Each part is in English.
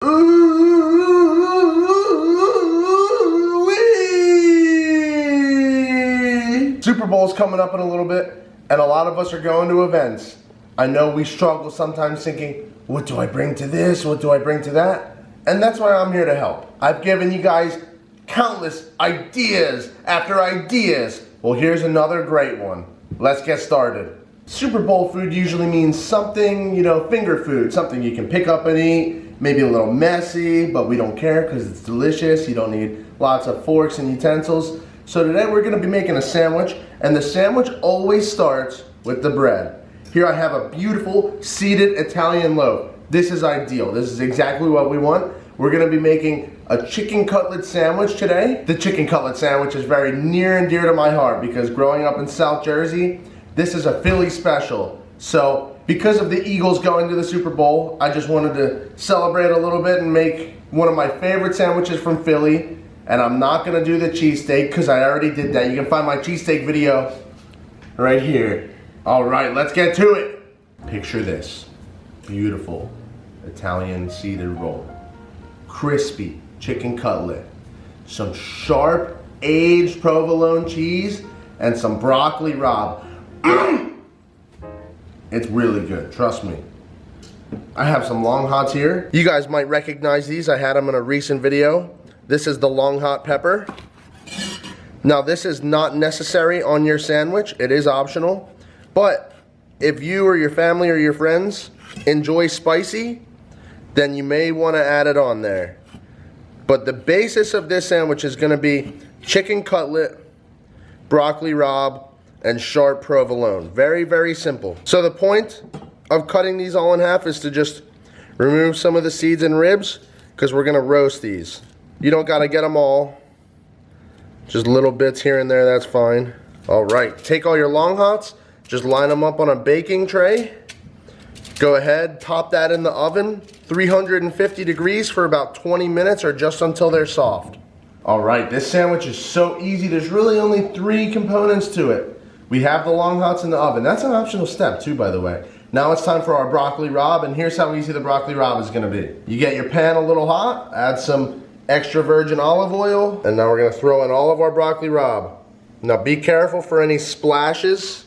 Ooh-wee! Super Bowl's coming up in a little bit, and a lot of us are going to events. I know we struggle sometimes thinking, what do I bring to this? What do I bring to that? And that's why I'm here to help. I've given you guys countless ideas after ideas. Well, here's another great one. Let's get started. Super Bowl food usually means something, finger food, something you can pick up and eat, maybe a little messy, but we don't care because it's delicious. You don't need lots of forks and utensils. So today we're gonna be making a sandwich, and the sandwich always starts with the bread. Here I have a beautiful seeded Italian loaf. This is ideal. This is exactly what we want. We're gonna be making a chicken cutlet sandwich today. The chicken cutlet sandwich is very near and dear to my heart because growing up in South Jersey, this is a Philly special. So because of the Eagles going to the Super Bowl, I just wanted to celebrate a little bit and make one of my favorite sandwiches from Philly. And I'm not gonna do the cheesesteak because I already did that. You can find my cheesesteak video right here. All right, let's get to it. Picture this, beautiful Italian seeded roll. Crispy chicken cutlet, some sharp aged provolone cheese, and some broccoli rabe. It's really good, trust me. I have some long hots here. You guys might recognize these. I had them in a recent video. This is the long hot pepper. Now this is not necessary on your sandwich. It is optional. But if you or your family or your friends enjoy spicy, then you may want to add it on there. But the basis of this sandwich is going to be chicken cutlet, broccoli rabe, and sharp provolone. Very, very simple. So the point of cutting these all in half is to just remove some of the seeds and ribs because we're going to roast these. You don't got to get them all. Just little bits here and there, that's fine. All right, take all your long hots, just line them up on a baking tray. Go ahead, pop that in the oven, 350 degrees for about 20 minutes or just until they're soft. All right, this sandwich is so easy. There's really only 3 components to it. We have the long hots in the oven. That's an optional step too, by the way. Now it's time for our broccoli rabe, and here's how easy the broccoli rabe is gonna be. You get your pan a little hot, add some extra virgin olive oil, and now we're gonna throw in all of our broccoli rabe. Now be careful for any splashes.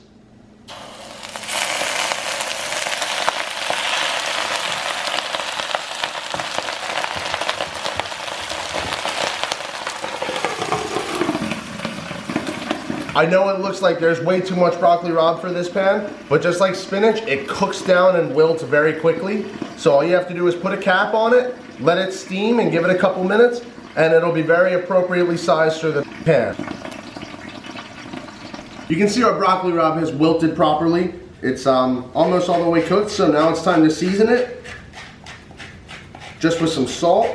I know it looks like there's way too much broccoli rabe for this pan, but just like spinach, it cooks down and wilts very quickly. So all you have to do is put a cap on it, let it steam and give it a couple minutes, and it'll be very appropriately sized for the pan. You can see our broccoli rabe has wilted properly. It's almost all the way cooked, so now it's time to season it. Just with some salt.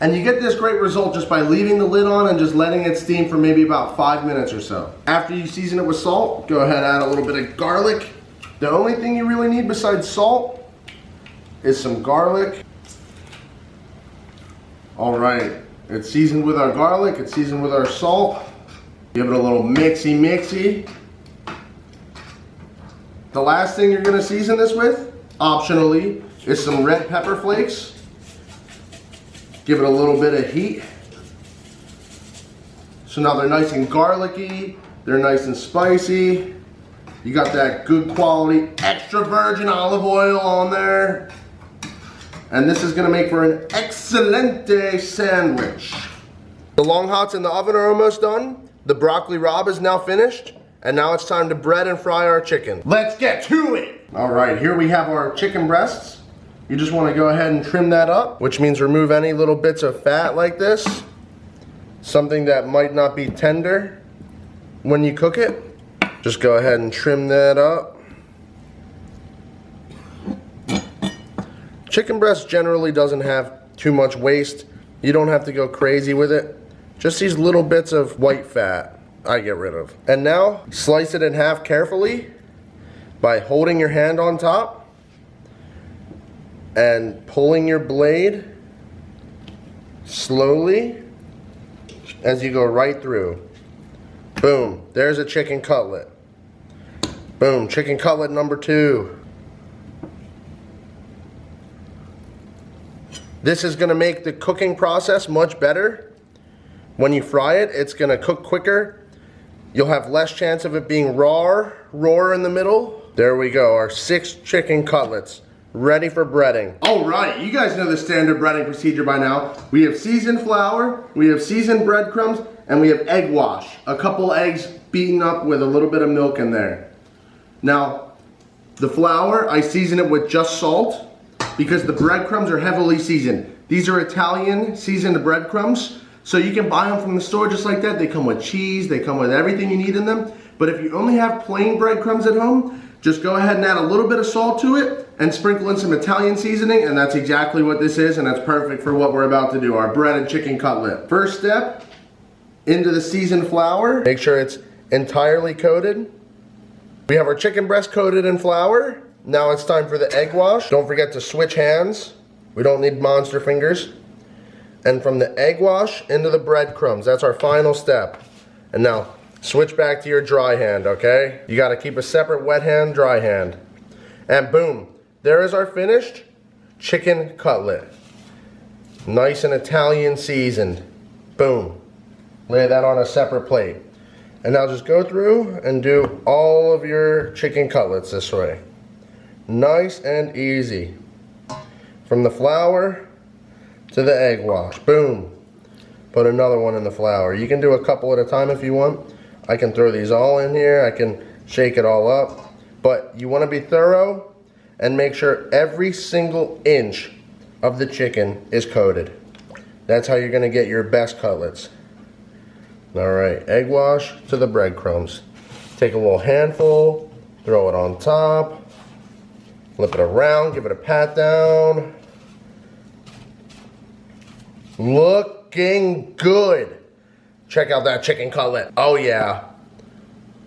And you get this great result just by leaving the lid on and just letting it steam for maybe about 5 minutes or so. After you season it with salt, go ahead and add a little bit of garlic. The only thing you really need besides salt is some garlic. All right, it's seasoned with our garlic, it's seasoned with our salt. Give it a little mixy. The last thing you're gonna season this with, optionally, is some red pepper flakes. Give it a little bit of heat. So now they're nice and garlicky, they're nice and spicy. You got that good quality extra virgin olive oil on there. And this is gonna make for an excelente sandwich. The long hots in the oven are almost done. The broccoli rabe is now finished. And now it's time to bread and fry our chicken. Let's get to it! All right, here we have our chicken breasts. You just want to go ahead and trim that up, which means remove any little bits of fat like this. Something that might not be tender when you cook it. Just go ahead and trim that up. Chicken breast generally doesn't have too much waste. You don't have to go crazy with it. Just these little bits of white fat I get rid of. And now slice it in half carefully by holding your hand on top and pulling your blade slowly as you go right through. Boom, there's a chicken cutlet. Boom, chicken cutlet number 2. This is gonna make the cooking process much better. When you fry it, it's gonna cook quicker. You'll have less chance of it being raw in the middle. There we go, our 6 chicken cutlets, ready for breading. All right, you guys know the standard breading procedure by now. We have seasoned flour, we have seasoned breadcrumbs, and we have egg wash. A couple eggs beaten up with a little bit of milk in there. Now, the flour, I season it with just salt because the breadcrumbs are heavily seasoned. These are Italian seasoned breadcrumbs, so you can buy them from the store just like that. They come with cheese, they come with everything you need in them. But if you only have plain breadcrumbs at home, just go ahead and add a little bit of salt to it and sprinkle in some Italian seasoning, and that's exactly what this is, and that's perfect for what we're about to do, our breaded chicken cutlet. First step, into the seasoned flour. Make sure it's entirely coated. We have our chicken breast coated in flour. Now it's time for the egg wash. Don't forget to switch hands. We don't need monster fingers. And from the egg wash into the breadcrumbs. That's our final step. And now, switch back to your dry hand, okay? You gotta keep a separate wet hand, dry hand. And boom, there is our finished chicken cutlet. Nice and Italian seasoned. Boom. Lay that on a separate plate. And now just go through and do all of your chicken cutlets this way. Nice and easy. From the flour to the egg wash. Boom. Put another one in the flour. You can do a couple at a time if you want. I can throw these all in here. I can shake it all up. But you want to be thorough and make sure every single inch of the chicken is coated. That's how you're going to get your best cutlets. Alright, egg wash to the breadcrumbs. Take a little handful, throw it on top, flip it around, give it a pat down. Looking good. Check out that chicken cutlet. Oh yeah.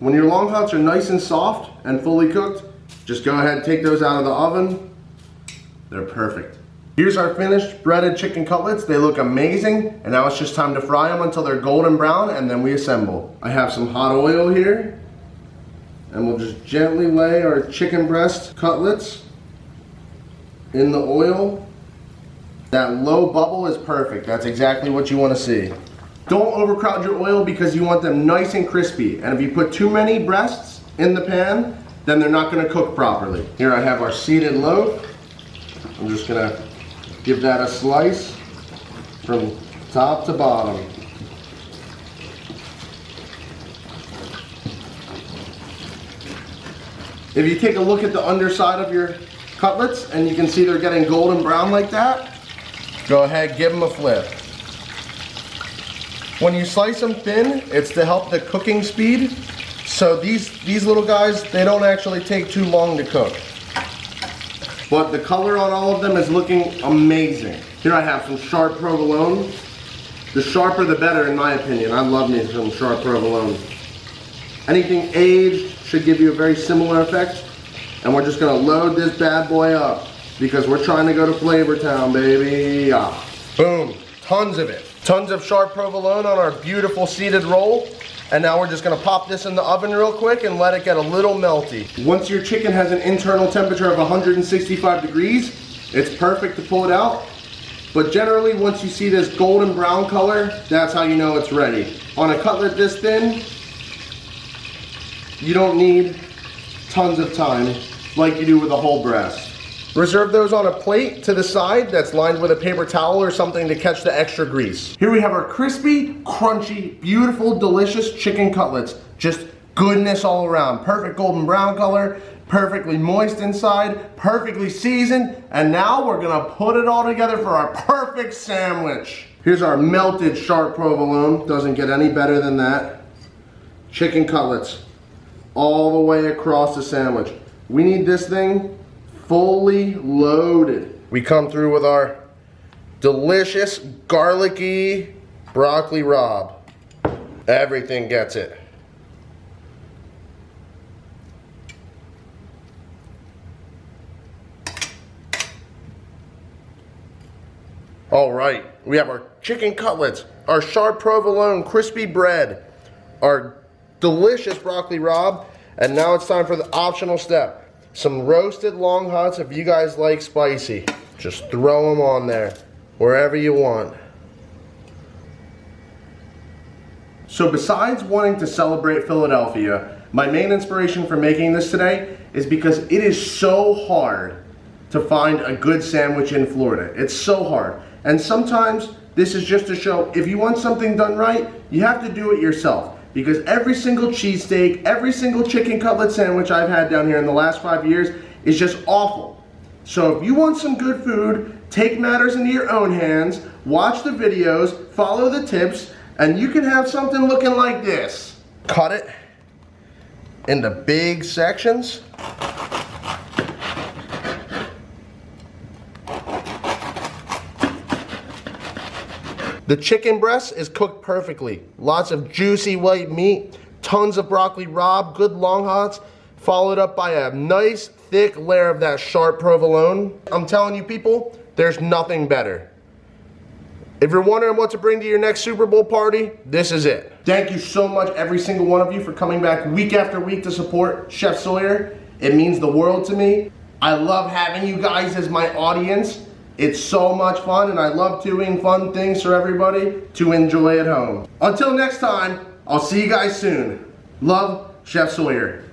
When your long hots are nice and soft and fully cooked, just go ahead and take those out of the oven. They're perfect. Here's our finished breaded chicken cutlets. They look amazing, and now it's just time to fry them until they're golden brown, and then we assemble. I have some hot oil here, and we'll just gently lay our chicken breast cutlets in the oil. That low bubble is perfect. That's exactly what you want to see. Don't overcrowd your oil because you want them nice and crispy, and if you put too many breasts in the pan, then they're not going to cook properly. Here I have our seeded loaf. I'm just going to give that a slice from top to bottom. If you take a look at the underside of your cutlets and you can see they're getting golden brown like that, go ahead, give them a flip. When you slice them thin, it's to help the cooking speed. So these little guys, they don't actually take too long to cook. But the color on all of them is looking amazing. Here I have some sharp provolone. The sharper the better in my opinion. I love me some sharp provolone. Anything aged should give you a very similar effect. And we're just gonna load this bad boy up because we're trying to go to Flavor Town, baby. Ah. Boom, tons of it. Tons of sharp provolone on our beautiful seeded roll. And now we're just gonna pop this in the oven real quick and let it get a little melty. Once your chicken has an internal temperature of 165 degrees, it's perfect to pull it out. But generally, once you see this golden brown color, that's how you know it's ready. On a cutlet this thin, you don't need tons of time like you do with a whole breast. Reserve those on a plate to the side that's lined with a paper towel or something to catch the extra grease. Here we have our crispy, crunchy, beautiful, delicious chicken cutlets. Just goodness all around. Perfect golden brown color, perfectly moist inside, perfectly seasoned, and now we're gonna put it all together for our perfect sandwich. Here's our melted sharp provolone. Doesn't get any better than that. Chicken cutlets all the way across the sandwich. We need this thing fully loaded. We come through with our delicious garlicky broccoli rabe. Everything gets it. All right, we have our chicken cutlets, our sharp provolone crispy bread, our delicious broccoli rabe, and now it's time for the optional step. Some roasted long hots if you guys like spicy. Just throw them on there. wherever you want. So besides wanting to celebrate Philadelphia, my main inspiration for making this today is because it is so hard to find a good sandwich in Florida. It's so hard. And sometimes this is just to show if you want something done right, you have to do it yourself. Because every single cheesesteak, every single chicken cutlet sandwich I've had down here in the last 5 years is just awful. So if you want some good food, take matters into your own hands, watch the videos, follow the tips, and you can have something looking like this. Cut it into big sections. The chicken breast is cooked perfectly. Lots of juicy white meat, tons of broccoli rabe, good long hots, followed up by a nice thick layer of that sharp provolone. I'm telling you people, there's nothing better. If you're wondering what to bring to your next Super Bowl party, this is it. Thank you so much, every single one of you, for coming back week after week to support Chef Sawyer. It means the world to me. I love having you guys as my audience. It's so much fun, and I love doing fun things for everybody to enjoy at home. Until next time, I'll see you guys soon. Love, Chef Sawyer.